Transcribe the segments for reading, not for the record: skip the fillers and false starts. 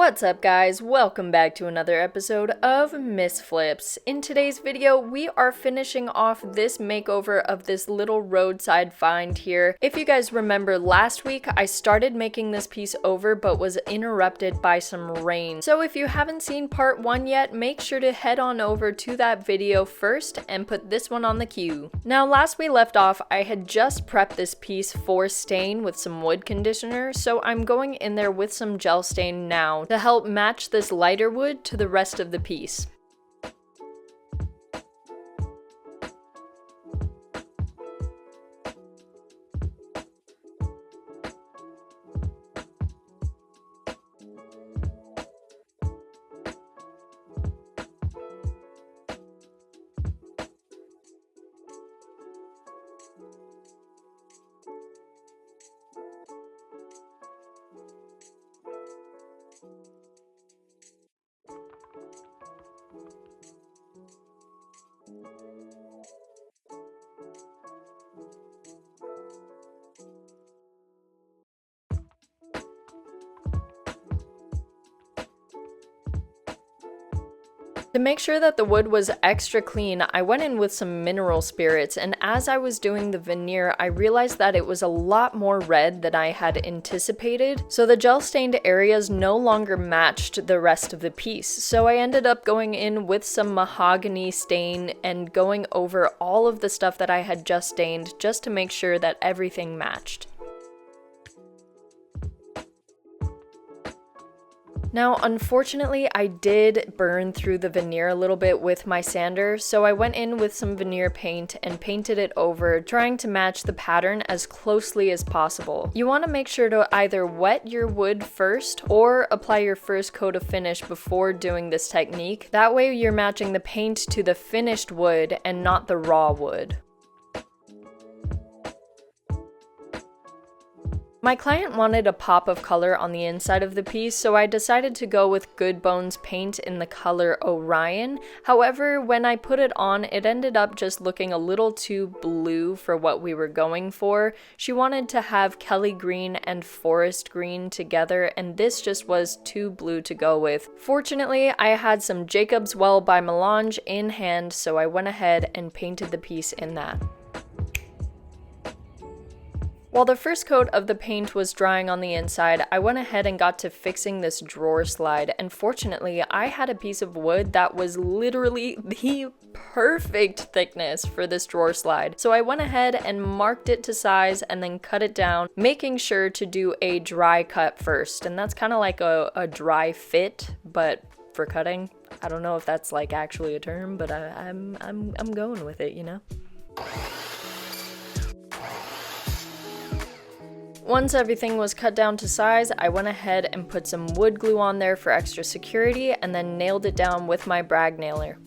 What's up guys, welcome back to another episode of Missflips. In today's video, we are finishing off this makeover of this little roadside find here. If you guys remember last week, I started making this piece over but was interrupted by some rain. So if you haven't seen part 1 yet, make sure to head on over to that video first and put this one on the queue. Now last we left off, I had just prepped this piece for stain with some wood conditioner, so I'm going in there with some gel stain now to help match this lighter wood to the rest of the piece. To make sure that the wood was extra clean, I went in with some mineral spirits, and as I was doing the veneer, I realized that it was a lot more red than I had anticipated, so the gel stained areas no longer matched the rest of the piece. So I ended up going in with some mahogany stain and going over all of the stuff that I had just stained just to make sure that everything matched. Now, unfortunately, I did burn through the veneer a little bit with my sander, so I went in with some veneer paint and painted it over, trying to match the pattern as closely as possible. You want to make sure to either wet your wood first or apply your first coat of finish before doing this technique. That way you're matching the paint to the finished wood and not the raw wood. My client wanted a pop of color on the inside of the piece, so I decided to go with Good Bones paint in the color Orion. However, when I put it on, it ended up just looking a little too blue for what we were going for. She wanted to have Kelly green and forest green together, and this just was too blue to go with. Fortunately, I had some Jacob's Well by Melange in hand, so I went ahead and painted the piece in that. While the first coat of the paint was drying on the inside, I went ahead and got to fixing this drawer slide, and fortunately, I had a piece of wood that was literally the perfect thickness for this drawer slide. So I went ahead and marked it to size and then cut it down, making sure to do a dry cut first, and that's kind of like a dry fit, but for cutting. I don't know if that's like actually a term, but I'm going with it, you know? Once everything was cut down to size, I went ahead and put some wood glue on there for extra security and then nailed it down with my brag nailer.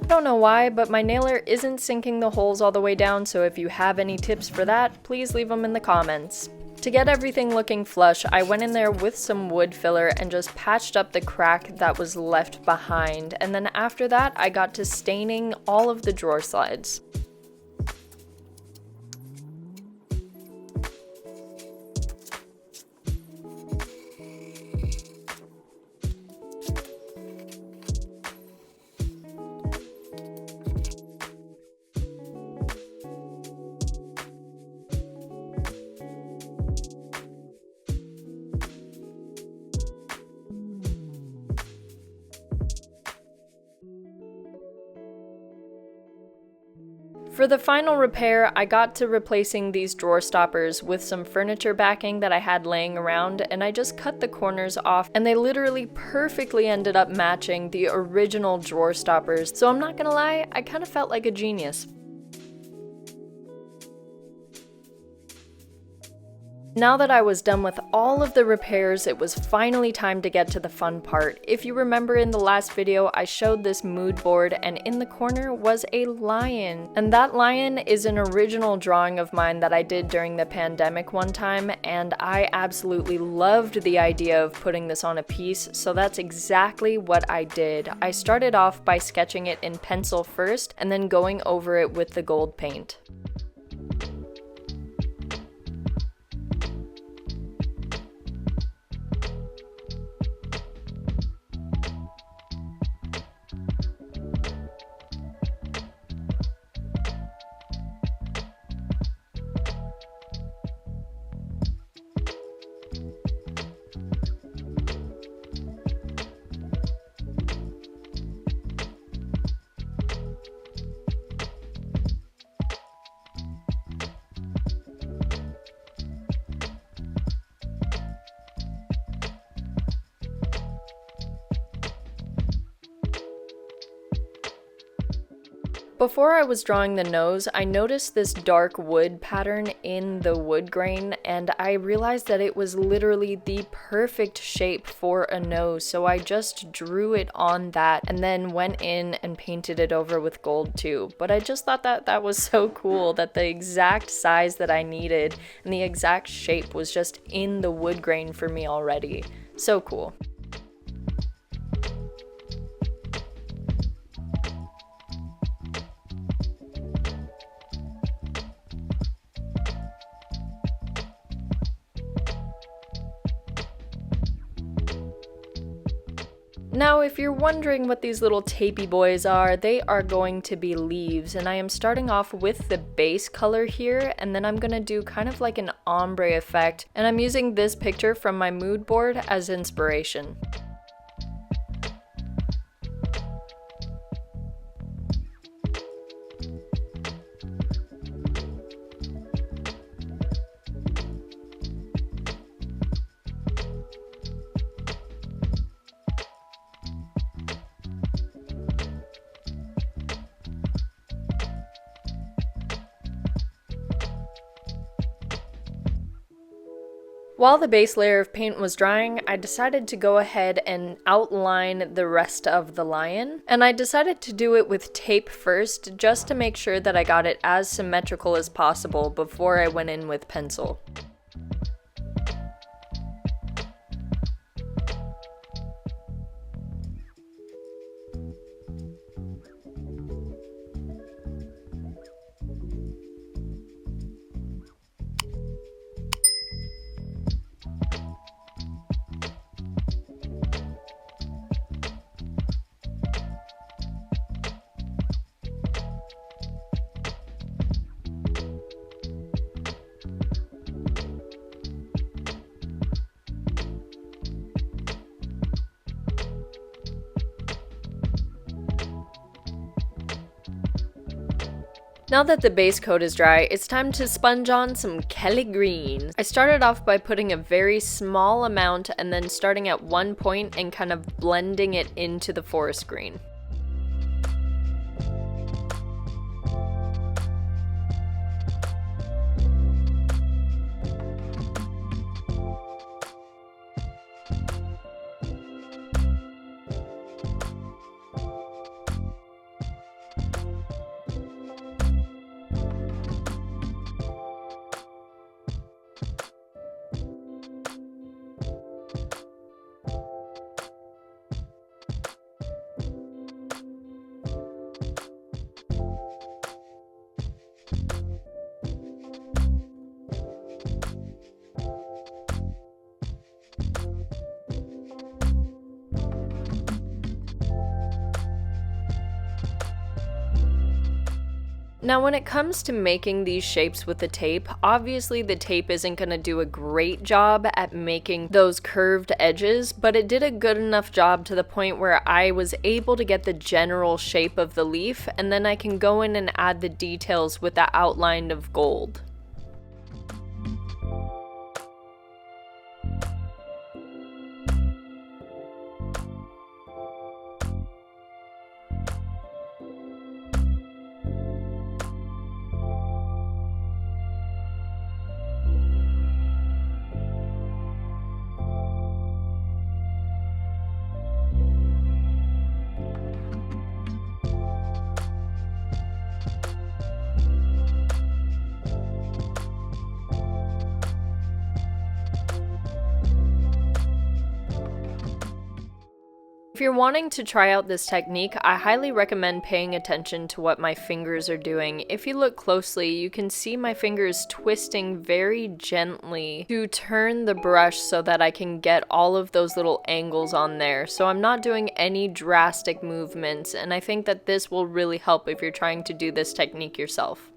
I don't know why, but my nailer isn't sinking the holes all the way down, so if you have any tips for that, please leave them in the comments. To get everything looking flush, I went in there with some wood filler and just patched up the crack that was left behind, and then after that I got to staining all of the drawer slides. For the final repair, I got to replacing these drawer stoppers with some furniture backing that I had laying around, and I just cut the corners off, and they literally perfectly ended up matching the original drawer stoppers. So I'm not gonna lie, I kind of felt like a genius. Now that I was done with all of the repairs, it was finally time to get to the fun part. If you remember in the last video, I showed this mood board and in the corner was a lion. And that lion is an original drawing of mine that I did during the pandemic one time, and I absolutely loved the idea of putting this on a piece, so that's exactly what I did. I started off by sketching it in pencil first and then going over it with the gold paint. Before I was drawing the nose, I noticed this dark wood pattern in the wood grain, and I realized that it was literally the perfect shape for a nose, so I just drew it on that and then went in and painted it over with gold too. But I just thought that that was so cool that the exact size that I needed and the exact shape was just in the wood grain for me already. So cool. Now, if you're wondering what these little tapey boys are, they are going to be leaves, and I am starting off with the base color here, and then I'm gonna do kind of like an ombre effect, and I'm using this picture from my mood board as inspiration. While the base layer of paint was drying, I decided to go ahead and outline the rest of the lion. And I decided to do it with tape first, just to make sure that I got it as symmetrical as possible before I went in with pencil. Now that the base coat is dry, it's time to sponge on some Kelly green. I started off by putting a very small amount and then starting at one point and kind of blending it into the forest green. Now when it comes to making these shapes with the tape, obviously the tape isn't going to do a great job at making those curved edges, but it did a good enough job to the point where I was able to get the general shape of the leaf, and then I can go in and add the details with the outline of gold. If you're wanting to try out this technique, I highly recommend paying attention to what my fingers are doing. If you look closely, you can see my fingers twisting very gently to turn the brush so that I can get all of those little angles on there. So I'm not doing any drastic movements, and I think that this will really help if you're trying to do this technique yourself.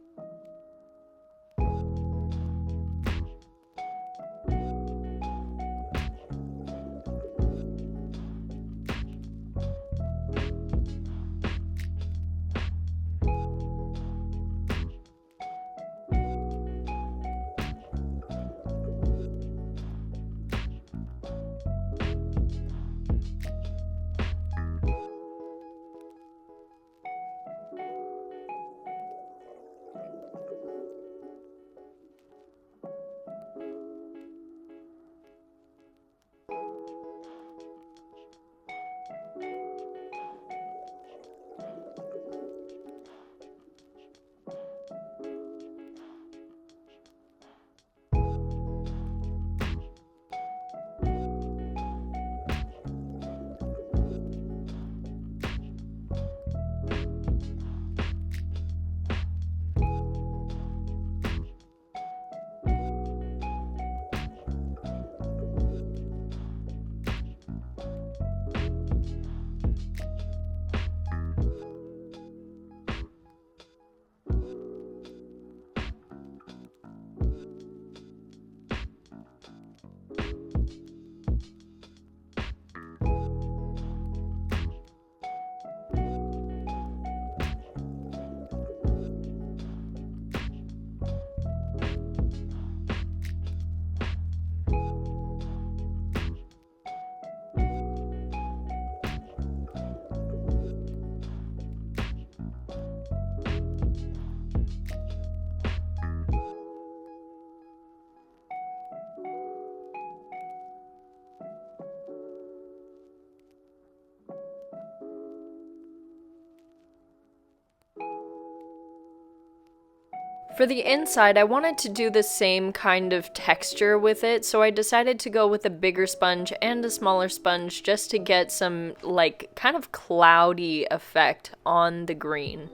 For the inside, I wanted to do the same kind of texture with it, so I decided to go with a bigger sponge and a smaller sponge just to get some, like, kind of cloudy effect on the green.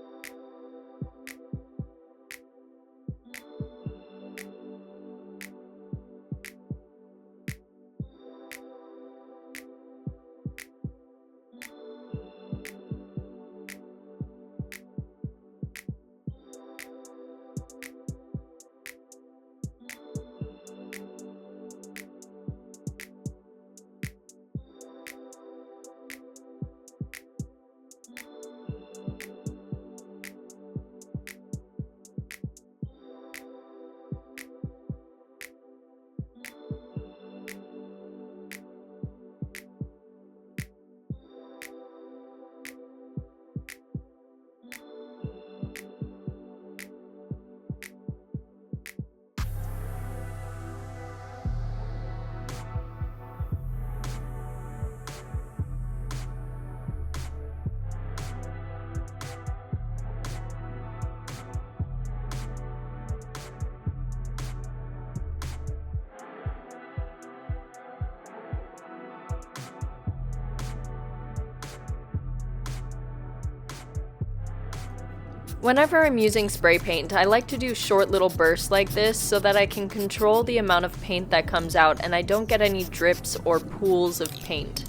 Whenever I'm using spray paint, I like to do short little bursts like this so that I can control the amount of paint that comes out and I don't get any drips or pools of paint.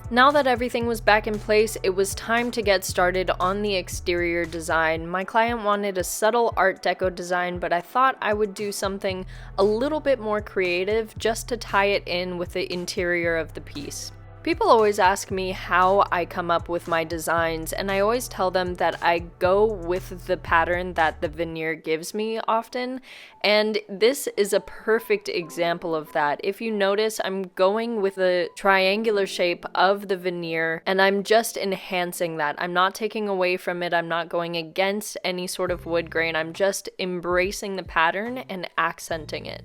Now that everything was back in place, it was time to get started on the exterior design. My client wanted a subtle Art Deco design, but I thought I would do something a little bit more creative just to tie it in with the interior of the piece. People always ask me how I come up with my designs, and I always tell them that I go with the pattern that the veneer gives me often, and this is a perfect example of that. If you notice, I'm going with the triangular shape of the veneer, and I'm just enhancing that. I'm not taking away from it, I'm not going against any sort of wood grain, I'm just embracing the pattern and accenting it.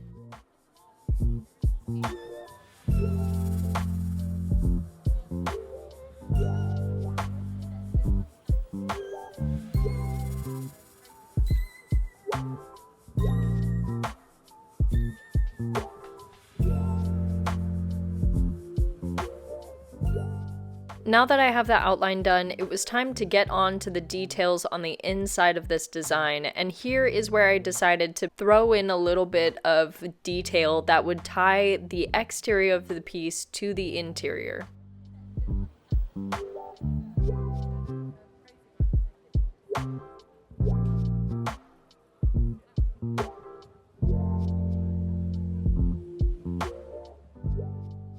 Now that I have that outline done, it was time to get on to the details on the inside of this design, and here is where I decided to throw in a little bit of detail that would tie the exterior of the piece to the interior.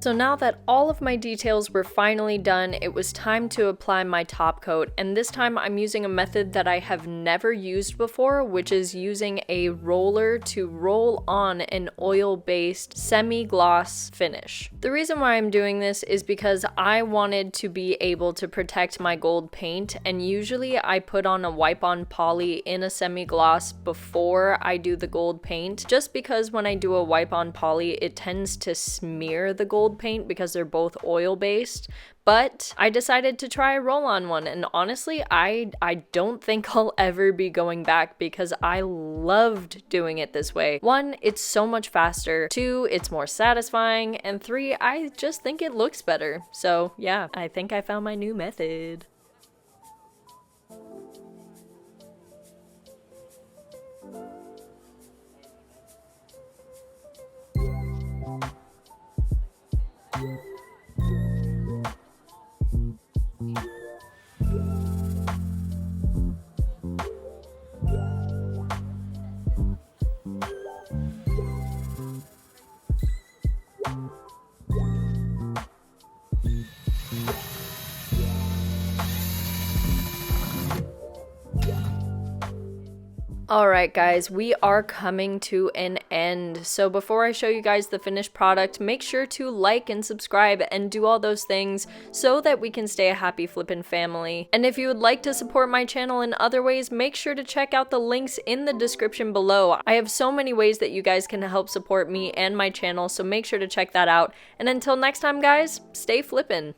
So now that all of my details were finally done, it was time to apply my top coat, and this time I'm using a method that I have never used before, which is using a roller to roll on an oil-based semi-gloss finish. The reason why I'm doing this is because I wanted to be able to protect my gold paint, and usually I put on a wipe-on poly in a semi-gloss before I do the gold paint, just because when I do a wipe-on poly, it tends to smear the gold paint because they're both oil based. But I decided to try a roll-on one, and honestly I don't think I'll ever be going back because I loved doing it this way. 1, it's so much faster, 2, it's more satisfying, and 3, I just think it looks better. So yeah, I think I found my new method. Alright guys, we are coming to an end. So before I show you guys the finished product, make sure to like and subscribe and do all those things so that we can stay a happy flippin' family. And if you would like to support my channel in other ways, make sure to check out the links in the description below. I have so many ways that you guys can help support me and my channel, so make sure to check that out. And until next time guys, stay flippin'.